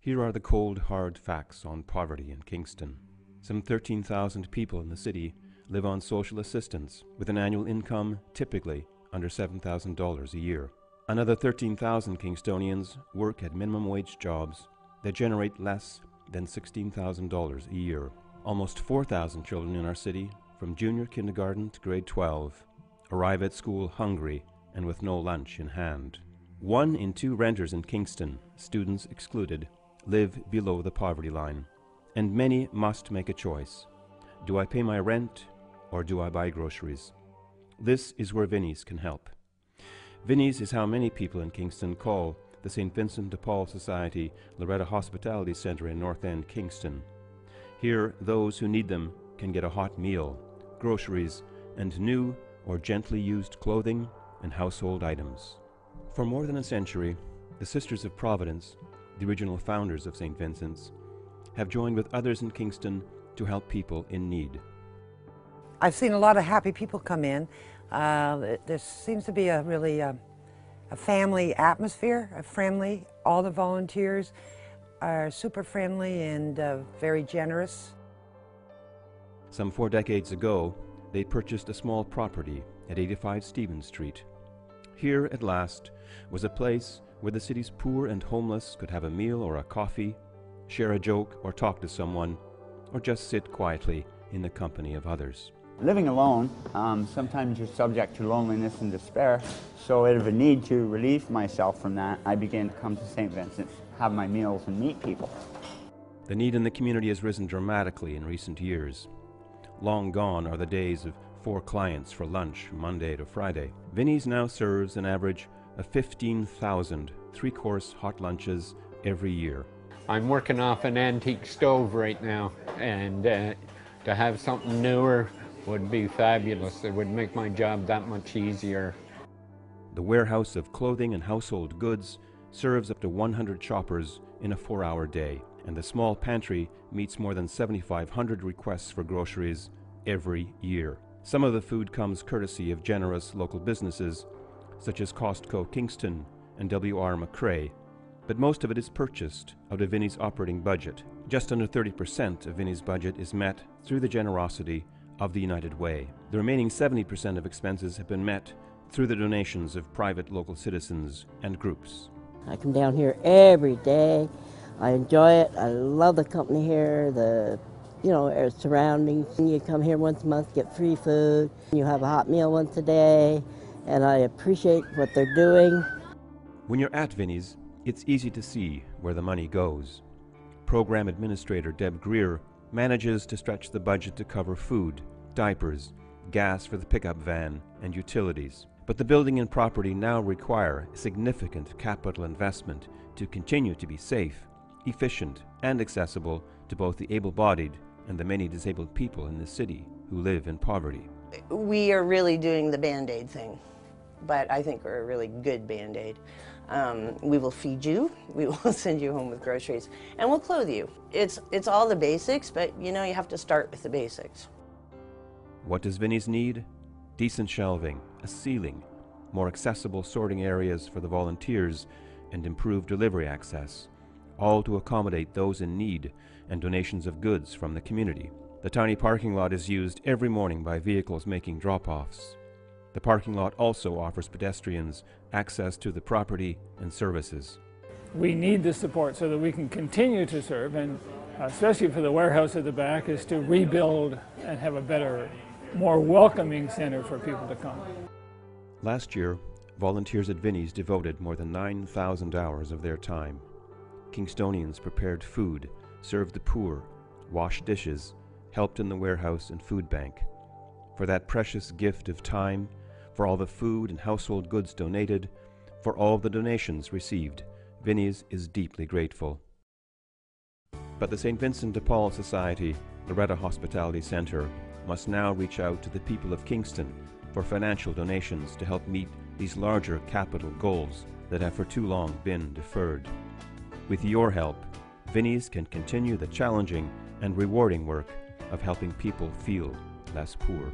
Here are the cold, hard facts on poverty in Kingston. Some 13,000 people in the city live on social assistance with an annual income typically under $7,000 a year. Another 13,000 Kingstonians work at minimum wage jobs that generate less than $16,000 a year. Almost 4,000 children in our city, from junior kindergarten to grade 12, arrive at school hungry and with no lunch in hand. 1 in 2 renters in Kingston, students excluded, live below the poverty line, and many must make a choice. Do I pay my rent or do I buy groceries? This is where Vinnie's can help. Vinnie's is how many people in Kingston call the St. Vincent de Paul Society Loretta Hospitality Centre in North End, Kingston. Here, those who need them can get a hot meal, groceries, and new or gently used clothing and household items. For more than a century, the Sisters of Providence, the original founders of St. Vincent's, have joined with others in Kingston to help people in need. I've seen a lot of happy people come in. There seems to be a really a family atmosphere, friendly. All the volunteers are super friendly and very generous. Some 4 decades ago, they purchased a small property at 85 Stevens Street. Here, at last, was a place where the city's poor and homeless could have a meal or a coffee, share a joke or talk to someone, or just sit quietly in the company of others. Living alone, sometimes you're subject to loneliness and despair, so out of a need to relieve myself from that, I began to come to St. Vincent's, have my meals and meet people. The need in the community has risen dramatically in recent years. Long gone are the days of 4 clients for lunch, Monday to Friday. Vinnie's now serves an average of 15,000 3-course hot lunches every year. I'm working off an antique stove right now, and to have something newer would be fabulous. It would make my job that much easier. The warehouse of clothing and household goods serves up to 100 shoppers in a 4-hour day, and the small pantry meets more than 7,500 requests for groceries every year. Some of the food comes courtesy of generous local businesses such as Costco Kingston and W.R. McCrae, but most of it is purchased out of Vinnie's operating budget. Just under 30% of Vinnie's budget is met through the generosity of the United Way. The remaining 70% of expenses have been met through the donations of private local citizens and groups. I come down here every day. I enjoy it. I love the company here, the surroundings. You come here once a month, get free food. You have a hot meal once a day, and I appreciate what they're doing. When you're at Vinnie's, it's easy to see where the money goes. Program Administrator Deb Greer manages to stretch the budget to cover food, diapers, gas for the pickup van, and utilities. But the building and property now require significant capital investment to continue to be safe, efficient, and accessible to both the able-bodied and the many disabled people in the city who live in poverty. We are really doing the Band-Aid thing, but I think we're a really good Band-Aid. We will feed you, we will send you home with groceries, and we'll clothe you. It's all the basics, but you have to start with the basics. What does Vinnie's need? Decent shelving, a ceiling, more accessible sorting areas for the volunteers, and improved delivery access, all to accommodate those in need and donations of goods from the community. The tiny parking lot is used every morning by vehicles making drop-offs. The parking lot also offers pedestrians access to the property and services. We need the support so that we can continue to serve, and especially for the warehouse at the back, is to rebuild and have a better, more welcoming center for people to come. Last year, volunteers at Vinnie's devoted more than 9,000 hours of their time. Kingstonians prepared food, served the poor, washed dishes, helped in the warehouse and food bank. For that precious gift of time, for all the food and household goods donated, for all the donations received, Vinnie's is deeply grateful. But the St. Vincent de Paul Society Loretta Hospitality Centre must now reach out to the people of Kingston for financial donations to help meet these larger capital goals that have for too long been deferred. With your help, Vinnie's can continue the challenging and rewarding work of helping people feel less poor.